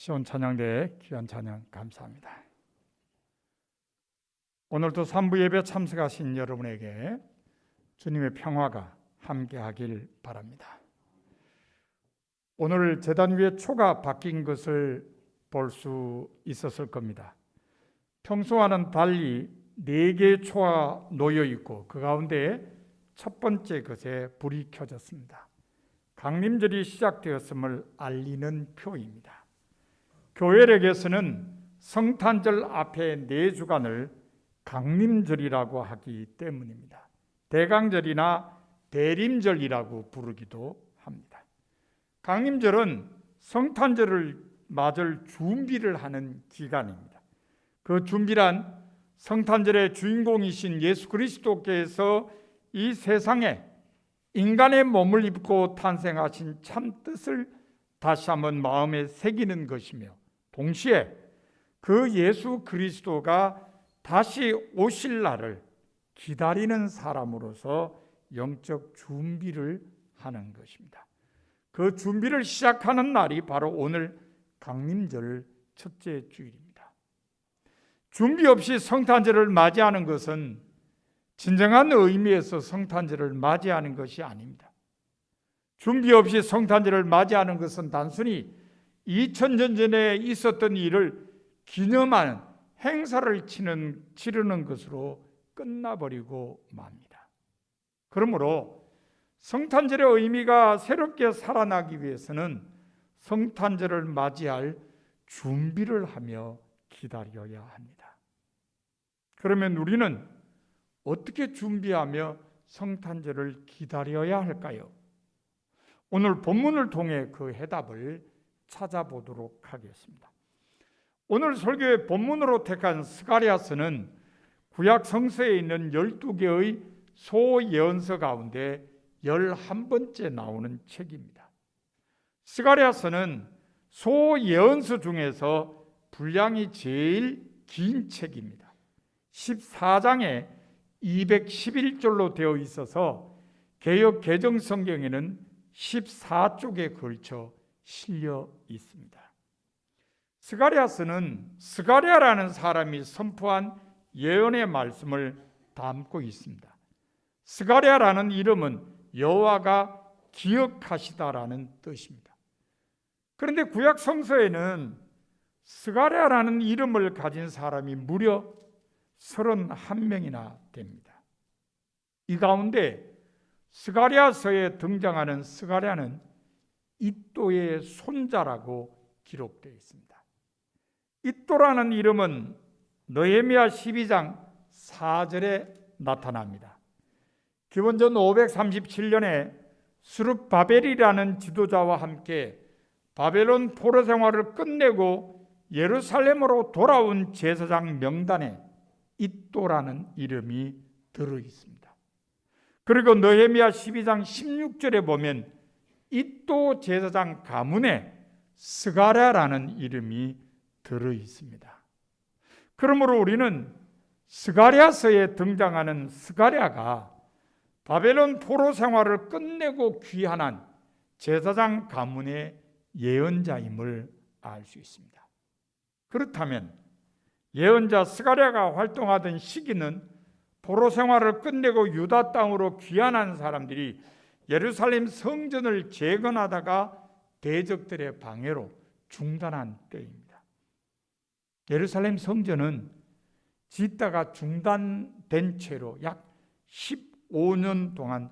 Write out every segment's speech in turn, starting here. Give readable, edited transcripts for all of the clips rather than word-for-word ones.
시온 찬양대의 귀한 찬양 감사합니다. 오늘도 3부 예배 참석하신 여러분에게 주님의 평화가 함께하길 바랍니다. 오늘 제단 위에 초가 바뀐 것을 볼 수 있었을 겁니다. 평소와는 달리 4개의 초가 놓여 있고 그 가운데 첫 번째 것에 불이 켜졌습니다. 강림절이 시작되었음을 알리는 표입니다. 교회력에서는 성탄절 앞에 4주간을 강림절이라고 하기 때문입니다. 대강절이나 대림절이라고 부르기도 합니다. 강림절은 성탄절을 맞을 준비를 하는 기간입니다. 그 준비란 성탄절의 주인공이신 예수 그리스도께서 이 세상에 인간의 몸을 입고 탄생하신 참 뜻을 다시 한번 마음에 새기는 것이며, 동시에 그 예수 그리스도가 다시 오실 날을 기다리는 사람으로서 영적 준비를 하는 것입니다. 그 준비를 시작하는 날이 바로 오늘 강림절 첫째 주일입니다. 준비 없이 성탄절을 맞이하는 것은 진정한 의미에서 성탄절을 맞이하는 것이 아닙니다. 준비 없이 성탄절을 맞이하는 것은 단순히 2000년 전에 있었던 일을 기념하는 행사를 치르는 것으로 끝나버리고 맙니다. 그러므로 성탄절의 의미가 새롭게 살아나기 위해서는 성탄절을 맞이할 준비를 하며 기다려야 합니다. 그러면 우리는 어떻게 준비하며 성탄절을 기다려야 할까요? 오늘 본문을 통해 그 해답을 찾아보도록 하겠습니다. 오늘 설교의 본문으로 택한 스가랴서는 구약 성서에 있는 12개의 소예언서 가운데 11번째 나오는 책입니다. 스가랴서는 소예언서 중에서 분량이 제일 긴 책입니다. 14장에 211절로 되어 있어서 개역 개정 성경에는 14쪽에 걸쳐 실려 있습니다. 스가랴서는 스가랴라는 사람이 선포한 예언의 말씀을 담고 있습니다. 스가랴라는 이름은 여호와가 기억하시다라는 뜻입니다. 그런데 구약 성서에는 스가랴라는 이름을 가진 사람이 무려 31명이나 됩니다. 이 가운데 스가랴서에 등장하는 스가랴는 이또의 손자라고 기록되어 있습니다. 이또라는 이름은 느헤미야 12장 4절에 나타납니다. 기원전 537년에 스룹바벨이라는 지도자와 함께 바벨론 포로 생활을 끝내고 예루살렘으로 돌아온 제사장 명단에 이또라는 이름이 들어 있습니다. 그리고 느헤미야 12장 16절에 보면 이또 제사장 가문에 스가랴라는 이름이 들어 있습니다. 그러므로 우리는 스가랴서에 등장하는 스가랴가 바벨론 포로 생활을 끝내고 귀환한 제사장 가문의 예언자임을 알 수 있습니다. 그렇다면 예언자 스가랴가 활동하던 시기는 포로 생활을 끝내고 유다 땅으로 귀환한 사람들이 예루살렘 성전을 재건하다가 대적들의 방해로 중단한 때입니다. 예루살렘 성전은 짓다가 중단된 채로 약 15년 동안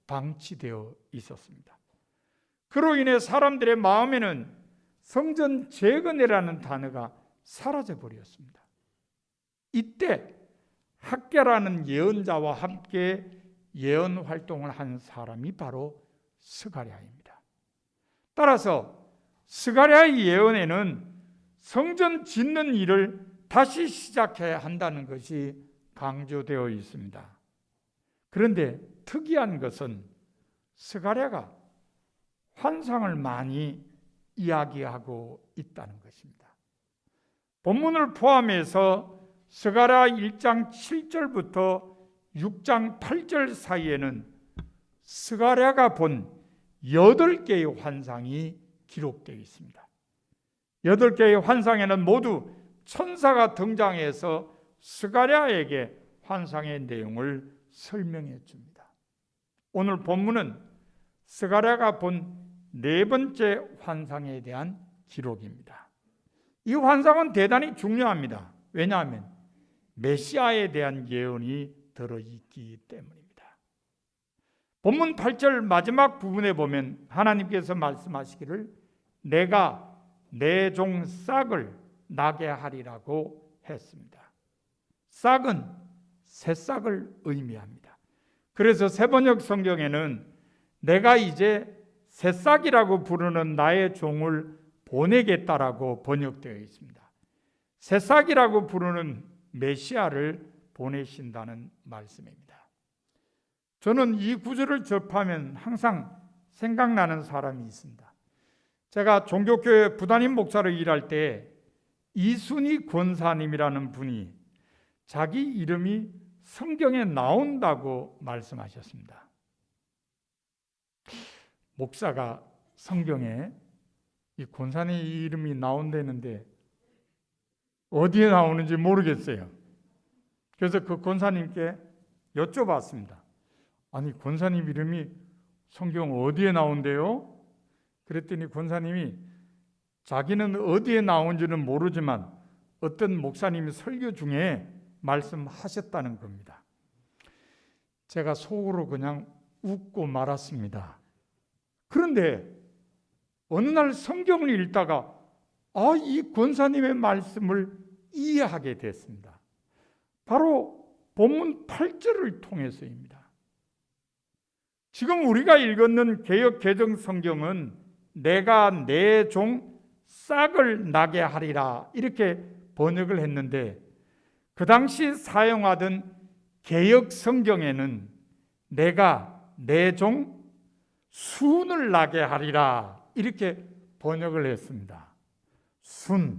방치되어 있었습니다. 그로 인해 사람들의 마음에는 성전 재건이라는 단어가 사라져 버렸습니다. 이때 학개라는 예언자와 함께 예언 활동을 한 사람이 바로 스가랴입니다. 따라서 스가랴의 예언에는 성전 짓는 일을 다시 시작해야 한다는 것이 강조되어 있습니다. 그런데 특이한 것은 스가랴가 환상을 많이 이야기하고 있다는 것입니다. 본문을 포함해서 스가랴 1장 7절부터 6장 8절 사이에는 스가랴가 본 8개의 환상이 기록되어 있습니다. 8개의 환상에는 모두 천사가 등장해서 스가랴에게 환상의 내용을 설명해 줍니다. 오늘 본문은 스가랴가 본 4번째 환상에 대한 기록입니다. 이 환상은 대단히 중요합니다. 왜냐하면 메시아에 대한 예언이 들어있기 때문입니다. 본문 8절 마지막 부분에 보면 하나님께서 말씀하시기를 내가 내 종 싹을 나게 하리라고 했습니다. 싹은 새싹을 의미합니다. 그래서 세번역 성경에는 내가 이제 새싹이라고 부르는 나의 종을 보내겠다라고 번역되어 있습니다. 새싹이라고 부르는 메시아를 보내신다는 말씀입니다. 저는 이 구절을 접하면 항상 생각나는 사람이 있습니다. 제가 종교교회 부단임 목사로 일할 때 이순희 권사님이라는 분이 자기 이름이 성경에 나온다고 말씀하셨습니다. 목사가 성경에 이 권사님 이름이 나온다는데 어디에 나오는지 모르겠어요. 그래서 그 권사님께 여쭤봤습니다. 아니, 권사님 이름이 성경 어디에 나온대요? 그랬더니 권사님이 자기는 어디에 나온지는 모르지만 어떤 목사님이 설교 중에 말씀하셨다는 겁니다. 제가 속으로 그냥 웃고 말았습니다. 그런데 어느 날 성경을 읽다가 이 권사님의 말씀을 이해하게 됐습니다. 바로 본문 8절을 통해서입니다. 지금 우리가 읽었는 개역 개정 성경은 내가 내 종 싹을 나게 하리라 이렇게 번역을 했는데 그 당시 사용하던 개역 성경에는 내가 내 종 순을 나게 하리라 이렇게 번역을 했습니다. 순.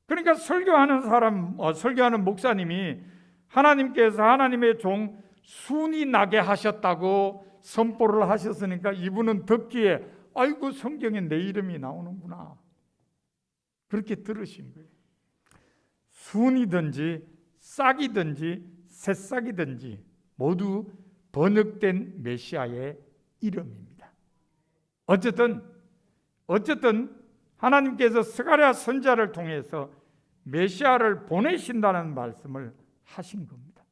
그러니까 설교하는 목사님이 하나님께서 하나님의 종 순이 나게 하셨다고 선포를 하셨으니까 이분은 듣기에 아이고 성경에 내 이름이 나오는구나 그렇게 들으신 거예요. 순이든지 싹이든지 새싹이든지 모두 번역된 메시아의 이름입니다. 어쨌든 하나님께서 스가랴 선지자를 통해서 메시아를 보내신다는 말씀을 하신 겁니다.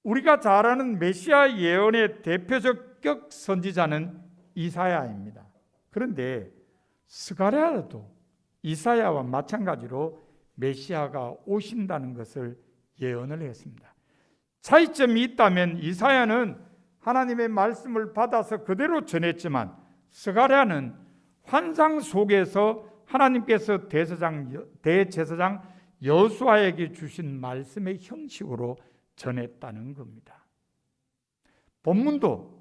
우리가 잘 아는 메시아 예언의 대표적 선지자는 이사야입니다. 그런데 스가랴도 이사야와 마찬가지로 메시아가 오신다는 것을 예언을 했습니다. 차이점이 있다면 이사야는 하나님의 말씀을 받아서 그대로 전했지만 스가랴는 환상 속에서 하나님께서 대제사장 여수아에게 주신 말씀의 형식으로 전했다는 겁니다. 본문도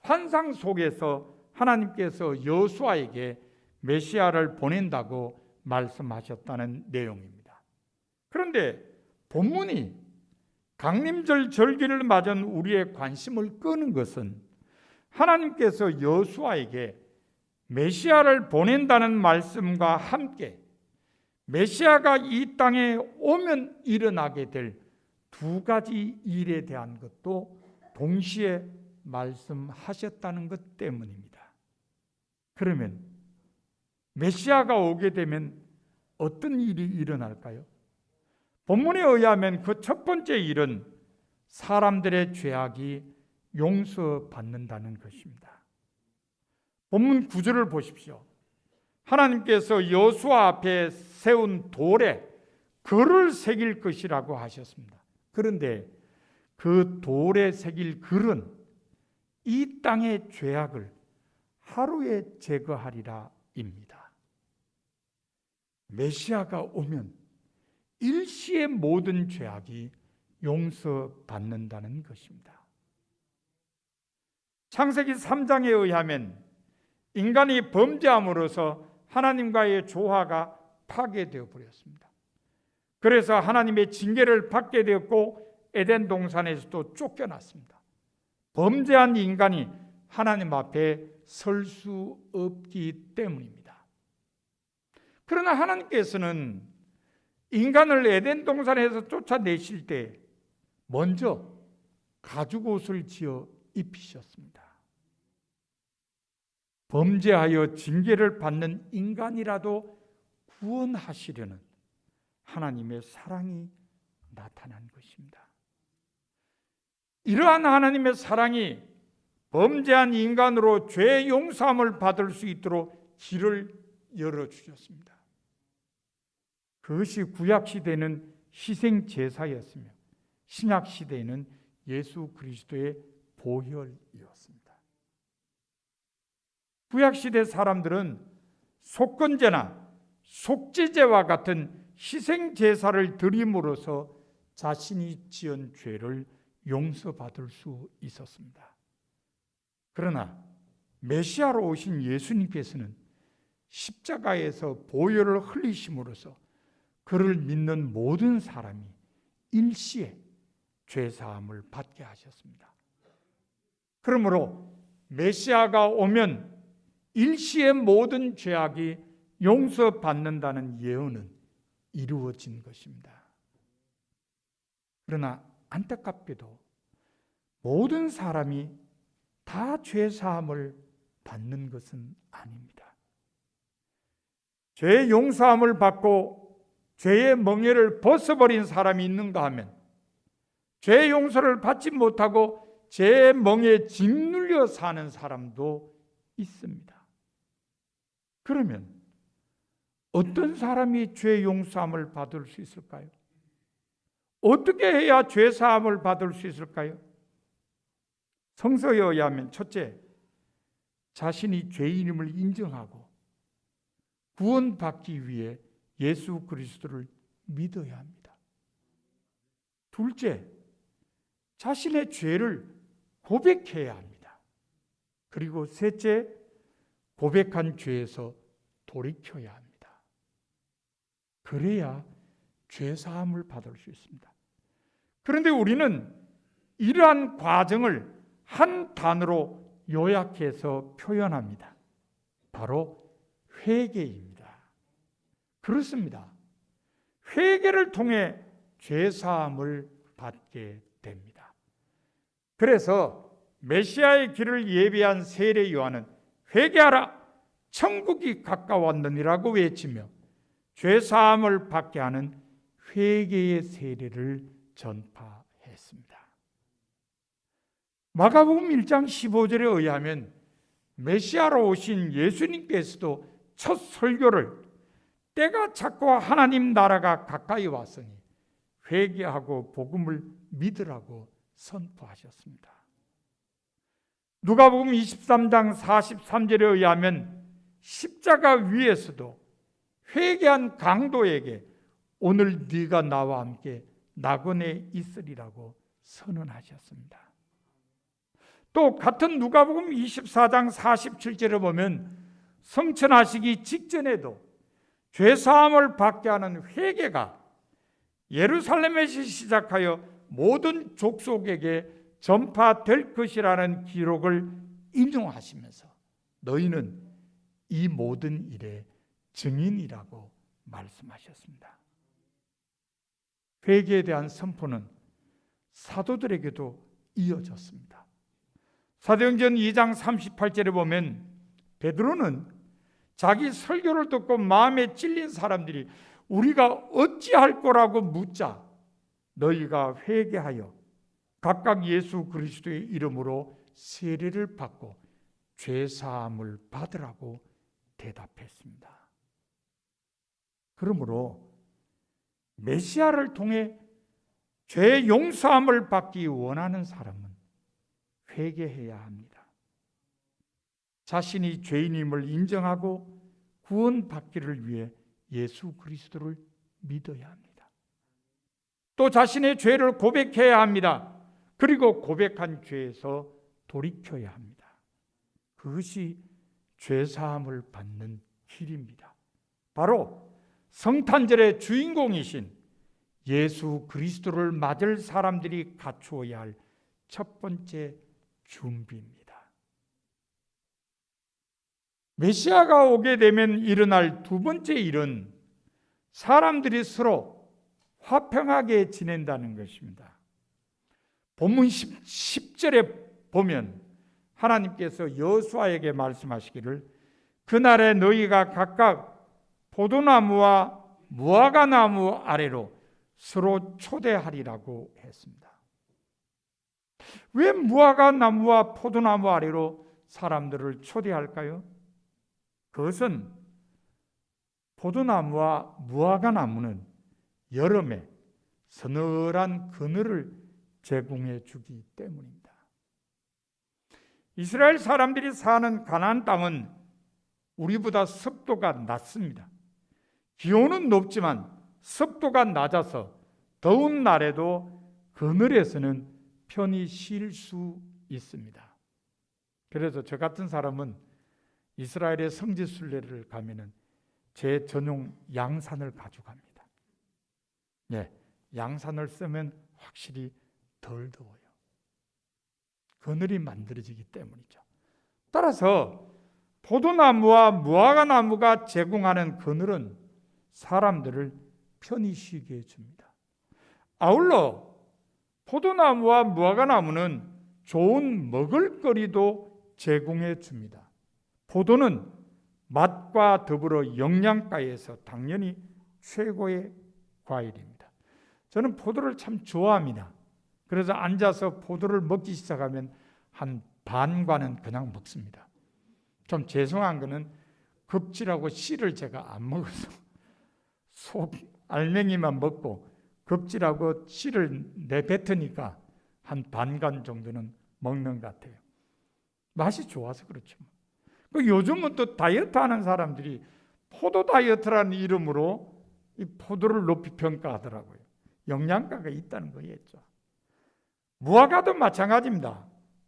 환상 속에서 하나님께서 여수아에게 메시아를 보낸다고 말씀하셨다는 내용입니다. 그런데 본문이 강림절 절기를 맞은 우리의 관심을 끄는 것은 하나님께서 여수아에게 메시아를 보낸다는 말씀과 함께 메시아가 이 땅에 오면 일어나게 될 2가지 일에 대한 것도 동시에 말씀하셨다는 것 때문입니다. 그러면 메시아가 오게 되면 어떤 일이 일어날까요? 본문에 의하면 그 첫 번째 일은 사람들의 죄악이 용서받는다는 것입니다. 본문 9절을 보십시오. 하나님께서 여수아 앞에 세운 돌에 글을 새길 것이라고 하셨습니다. 그런데 그 돌에 새길 글은 이 땅의 죄악을 하루에 제거하리라 입니다. 메시아가 오면 일시의 모든 죄악이 용서받는다는 것입니다. 창세기 3장에 의하면 인간이 범죄함으로써 하나님과의 조화가 파괴되어 버렸습니다. 그래서 하나님의 징계를 받게 되었고 에덴 동산에서도 쫓겨났습니다. 범죄한 인간이 하나님 앞에 설 수 없기 때문입니다. 그러나 하나님께서는 인간을 에덴 동산에서 쫓아내실 때 먼저 가죽 옷을 지어 입히셨습니다. 범죄하여 징계를 받는 인간이라도 구원하시려는 하나님의 사랑이 나타난 것입니다. 이러한 하나님의 사랑이 범죄한 인간으로 죄 용서함을 받을 수 있도록 길을 열어주셨습니다. 그것이 구약시대는 희생제사였으며 신약시대에는 예수 그리스도의 보혈이었습니다. 구약시대 사람들은 속건제나 속죄제와 같은 희생제사를 드림으로써 자신이 지은 죄를 용서받을 수 있었습니다. 그러나 메시아로 오신 예수님께서는 십자가에서 보혈을 흘리심으로써 그를 믿는 모든 사람이 일시에 죄사함을 받게 하셨습니다. 그러므로 메시아가 오면 일시에 모든 죄악이 용서받는다는 예언은 이루어진 것입니다. 그러나 안타깝게도 모든 사람이 다 죄사함을 받는 것은 아닙니다. 죄 용서함을 받고 죄의 멍에를 벗어버린 사람이 있는가 하면 죄 용서를 받지 못하고 죄의 멍에 짓눌려 사는 사람도 있습니다. 그러면 어떤 사람이 죄 용서함을 받을 수 있을까요? 어떻게 해야 죄 사함을 받을 수 있을까요? 성서에 의하면 첫째, 자신이 죄인임을 인정하고 구원받기 위해 예수 그리스도를 믿어야 합니다. 둘째, 자신의 죄를 고백해야 합니다. 그리고 셋째, 고백한 죄에서 돌이켜야 합니다. 그래야 죄 사함을 받을 수 있습니다. 그런데 우리는 이러한 과정을 한 단어로 요약해서 표현합니다. 바로 회개입니다. 그렇습니다. 회개를 통해 죄 사함을 받게 됩니다. 그래서 메시아의 길을 예비한 세례 요한은 회개하라, 천국이 가까웠느니라고 외치며 죄 사함을 받게 하는 회개의 세례를 전파했습니다. 마가복음 1장 15절에 의하면 메시아로 오신 예수님께서도 첫 설교를 때가 찼고 하나님 나라가 가까이 왔으니 회개하고 복음을 믿으라고 선포하셨습니다. 누가복음 23장 43절에 의하면 십자가 위에서도 회개한 강도에게 오늘 네가 나와 함께 낙원에 있으리라고 선언하셨습니다. 또 같은 누가복음 24장 47절에 보면 성천하시기 직전에도 죄사함을 받게 하는 회개가 예루살렘에서 시작하여 모든 족속에게 전파될 것이라는 기록을 인용하시면서 너희는 이 모든 일의 증인이라고 말씀하셨습니다. 회개에 대한 선포는 사도들에게도 이어졌습니다. 사도행전 2장 38절에 보면 베드로는 자기 설교를 듣고 마음에 찔린 사람들이 우리가 어찌할 거라고 묻자 너희가 회개하여 각각 예수 그리스도의 이름으로 세례를 받고 죄 사함을 받으라고 대답했습니다. 그러므로 메시아를 통해 죄 용서함을 받기 원하는 사람은 회개해야 합니다. 자신이 죄인임을 인정하고 구원받기를 위해 예수 그리스도를 믿어야 합니다. 또 자신의 죄를 고백해야 합니다. 그리고 고백한 죄에서 돌이켜야 합니다. 그것이 죄 사함을 받는 길입니다. 바로 성탄절의 주인공이신 예수 그리스도를 맞을 사람들이 갖추어야 할 첫 번째 준비입니다. 메시아가 오게 되면 일어날 두 번째 일은 사람들이 서로 화평하게 지낸다는 것입니다. 본문 10절에 보면 하나님께서 여호수아에게 말씀하시기를 그날에 너희가 각각 포도나무와 무화과나무 아래로 서로 초대하리라고 했습니다. 왜 무화과나무와 포도나무 아래로 사람들을 초대할까요? 그것은 포도나무와 무화과나무는 여름에 서늘한 그늘을 제공해 주기 때문입니다. 이스라엘 사람들이 사는 가나안 땅은 우리보다 습도가 낮습니다. 기온은 높지만 습도가 낮아서 더운 날에도 그늘에서는 편히 쉴 수 있습니다. 그래서 저 같은 사람은 이스라엘의 성지순례를 가면은 제 전용 양산을 가져갑니다. 네, 양산을 쓰면 확실히 덜 더워요. 그늘이 만들어지기 때문이죠. 따라서 포도나무와 무화과나무가 제공하는 그늘은 사람들을 편히 쉬게 해줍니다. 아울러 포도나무와 무화과나무는 좋은 먹을거리도 제공해 줍니다. 포도는 맛과 더불어 영양가에서 당연히 최고의 과일입니다. 저는 포도를 참 좋아합니다. 그래서 앉아서 포도를 먹기 시작하면 한 반관은 그냥 먹습니다. 좀 죄송한 거는 겁질하고 씨를 제가 안 먹어서 속 알맹이만 먹고 겁질하고 씨를 내뱉으니까 한 반간 정도는 먹는 것 같아요. 맛이 좋아서 그렇죠. 요즘은 또 다이어트 하는 사람들이 포도 다이어트라는 이름으로 이 포도를 높이 평가하더라고요. 영양가가 있다는 거였죠. 무화과도 마찬가지입니다.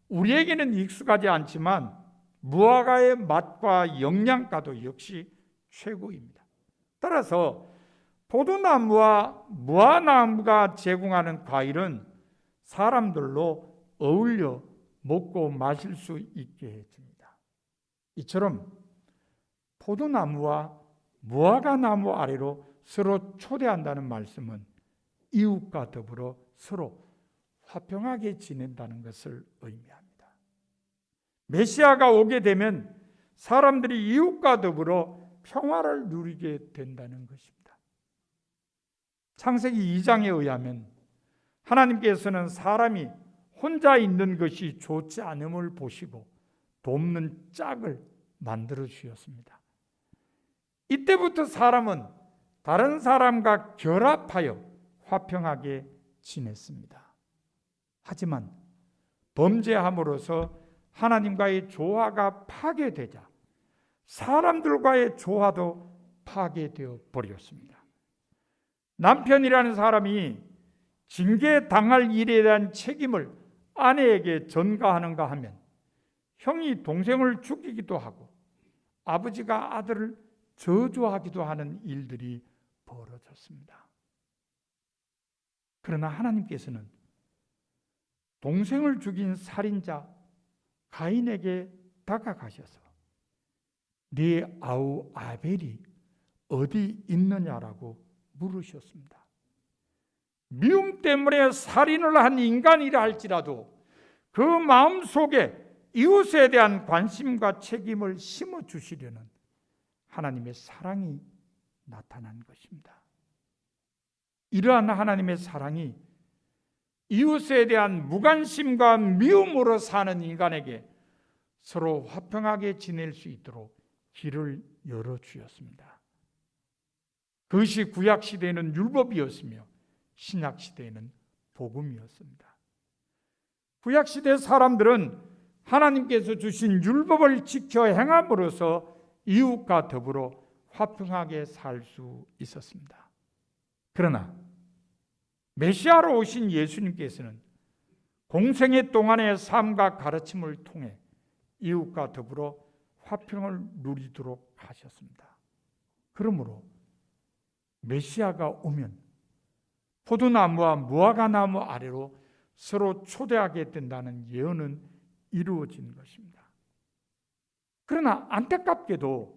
우리에게는 익숙하지 않지만 무화과의 맛과 영양가도 역시 최고입니다. 따라서 포도나무와 무화과나무가 제공하는 과일은 사람들로 어울려 먹고 마실 수 있게 해줍니다. 이처럼 포도나무와 무화과나무 아래로 서로 초대한다는 말씀은 이웃과 더불어 서로 화평하게 지낸다는 것을 의미합니다. 메시아가 오게 되면 사람들이 이웃과 더불어 평화를 누리게 된다는 것입니다. 창세기 2장에 의하면 하나님께서는 사람이 혼자 있는 것이 좋지 않음을 보시고 돕는 짝을 만들어 주셨습니다. 이때부터 사람은 다른 사람과 결합하여 화평하게 지냈습니다. 하지만 범죄함으로써 하나님과의 조화가 파괴되자 사람들과의 조화도 파괴되어 버렸습니다. 남편이라는 사람이 징계당할 일에 대한 책임을 아내에게 전가하는가 하면 형이 동생을 죽이기도 하고 아버지가 아들을 저주하기도 하는 일들이 벌어졌습니다. 그러나 하나님께서는 동생을 죽인 살인자 가인에게 다가가셔서 네 아우 아벨이 어디 있느냐라고 물으셨습니다. 미움 때문에 살인을 한 인간이라 할지라도 그 마음속에 이웃에 대한 관심과 책임을 심어주시려는 하나님의 사랑이 나타난 것입니다. 이러한 하나님의 사랑이 이웃에 대한 무관심과 미움으로 사는 인간에게 서로 화평하게 지낼 수 있도록 길을 열어주었습니다. 그것이 구약시대에는 율법이었으며 신약시대에는 복음이었습니다. 구약시대 사람들은 하나님께서 주신 율법을 지켜 행함으로써 이웃과 더불어 화평하게 살 수 있었습니다. 그러나 메시아로 오신 예수님께서는 공생애 동안의 삶과 가르침을 통해 이웃과 더불어 화평을 누리도록 하셨습니다. 그러므로 메시아가 오면 포도나무와 무화과나무 아래로 서로 초대하게 된다는 예언은 이루어진 것입니다. 그러나 안타깝게도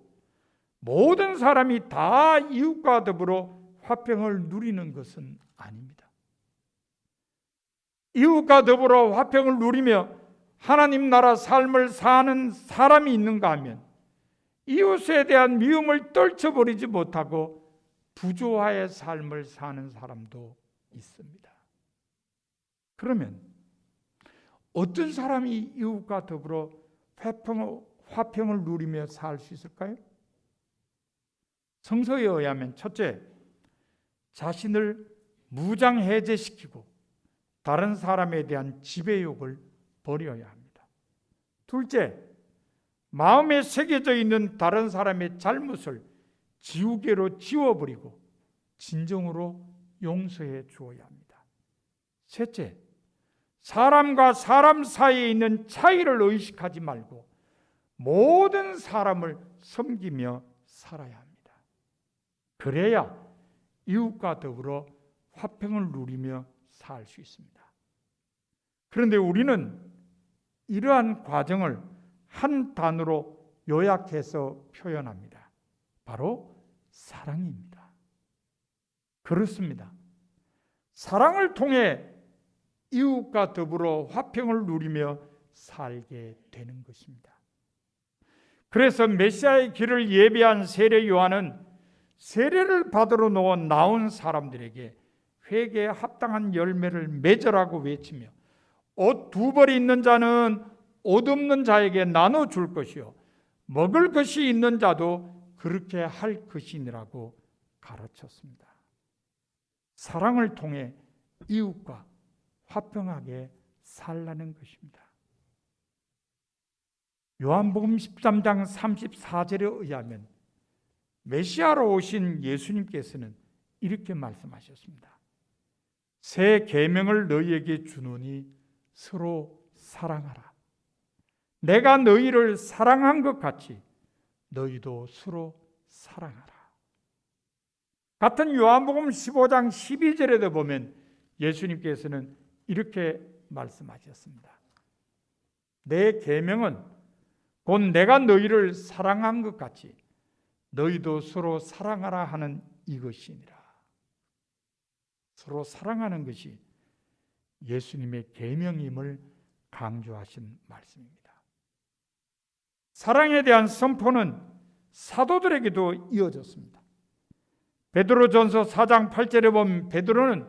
모든 사람이 다 이웃과 더불어 화평을 누리는 것은 아닙니다. 이웃과 더불어 화평을 누리며 하나님 나라 삶을 사는 사람이 있는가 하면 이웃에 대한 미움을 떨쳐버리지 못하고 부조화의 삶을 사는 사람도 있습니다. 그러면 어떤 사람이 이웃과 더불어 화평을 누리며 살 수 있을까요? 성서에 의하면 첫째, 자신을 무장해제시키고 다른 사람에 대한 지배욕을 버려야 합니다. 둘째, 마음에 새겨져 있는 다른 사람의 잘못을 지우개로 지워버리고 진정으로 용서해 주어야 합니다. 셋째, 사람과 사람 사이에 있는 차이를 의식하지 말고 모든 사람을 섬기며 살아야 합니다. 그래야 이웃과 더불어 화평을 누리며 살 수 있습니다. 그런데 우리는 이러한 과정을 한 단어로 요약해서 표현합니다. 바로 사랑입니다. 그렇습니다. 사랑을 통해 이웃과 더불어 화평을 누리며 살게 되는 것입니다. 그래서 메시아의 길을 예비한 세례 요한은 세례를 받으러 나온 사람들에게 회개에 합당한 열매를 맺으라고 외치며 옷 2벌이 있는 자는 옷 없는 자에게 나눠줄 것이요 먹을 것이 있는 자도 그렇게 할 것이니라고 가르쳤습니다. 사랑을 통해 이웃과 화평하게 살라는 것입니다. 요한복음 13장 34절에 의하면 메시아로 오신 예수님께서는 이렇게 말씀하셨습니다. 새 계명을 너희에게 주노니 서로 사랑하라. 내가 너희를 사랑한 것 같이 너희도 서로 사랑하라. 같은 요한복음 15장 12절에도 보면 예수님께서는 이렇게 말씀하셨습니다. 내 계명은 곧 내가 너희를 사랑한 것 같이 너희도 서로 사랑하라 하는 이것이니라. 서로 사랑하는 것이 예수님의 계명임을 강조하신 말씀입니다. 사랑에 대한 선포는 사도들에게도 이어졌습니다. 베드로전서 4장 8절에 보면 베드로는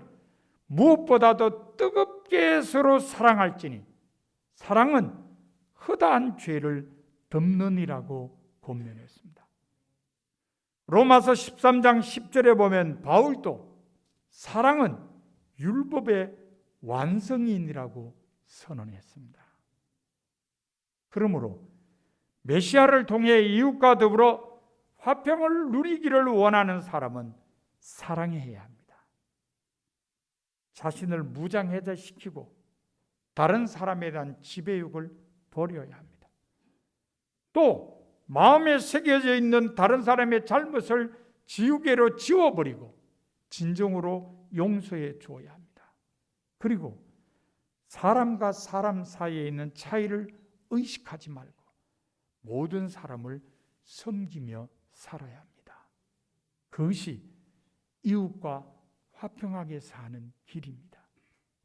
무엇보다도 뜨겁게 서로 사랑할지니 사랑은 허다한 죄를 덮느니라고 권면했습니다. 로마서 13장 10절에 보면 바울도 사랑은 율법의 완성인이라고 선언했습니다. 그러므로 메시아를 통해 이웃과 더불어 화평을 누리기를 원하는 사람은 사랑해야 합니다. 자신을 무장해제시키고 다른 사람에 대한 지배욕을 버려야 합니다. 또 마음에 새겨져 있는 다른 사람의 잘못을 지우개로 지워버리고 진정으로 용서해 주어야 합니다. 그리고 사람과 사람 사이에 있는 차이를 의식하지 말고 모든 사람을 섬기며 살아야 합니다. 그것이 이웃과 화평하게 사는 길입니다.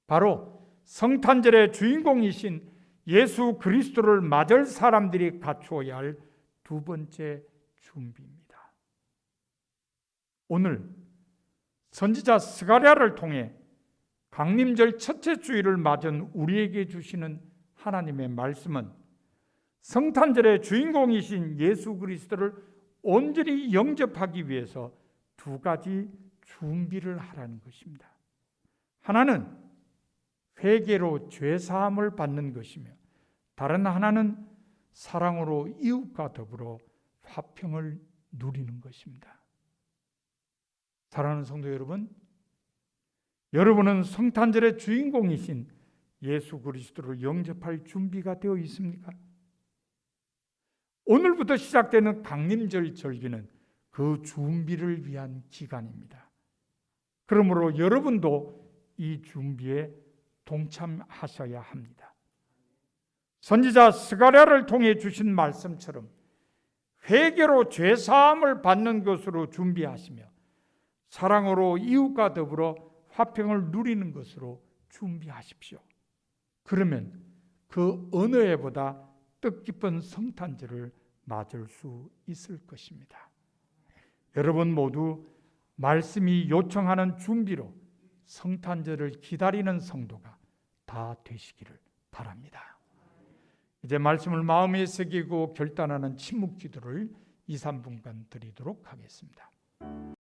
바로 성탄절의 주인공이신 예수 그리스도를 맞을 사람들이 갖추어야 할 두 번째 준비입니다. 오늘 선지자 스가랴를 통해 강림절 첫째 주일을 맞은 우리에게 주시는 하나님의 말씀은 성탄절의 주인공이신 예수 그리스도를 온전히 영접하기 위해서 두 가지 준비를 하라는 것입니다. 하나는 회개로 죄사함을 받는 것이며 다른 하나는 사랑으로 이웃과 더불어 화평을 누리는 것입니다. 사랑하는 성도 여러분, 여러분은 성탄절의 주인공이신 예수 그리스도를 영접할 준비가 되어 있습니까? 오늘부터 시작되는 강림절 절기는 그 준비를 위한 기간입니다. 그러므로 여러분도 이 준비에 동참하셔야 합니다. 선지자 스가랴를 통해 주신 말씀처럼 회개로 죄 사함을 받는 것으로 준비하시며 사랑으로 이웃과 더불어 화평을 누리는 것으로 준비하십시오. 그러면 그 어느 해보다 뜻깊은 성탄절을 맞을 수 있을 것입니다. 여러분 모두 말씀이 요청하는 준비로 성탄절을 기다리는 성도가 다 되시기를 바랍니다. 이제 말씀을 마음에 새기고 결단하는 침묵 기도를 2, 3분간 드리도록 하겠습니다.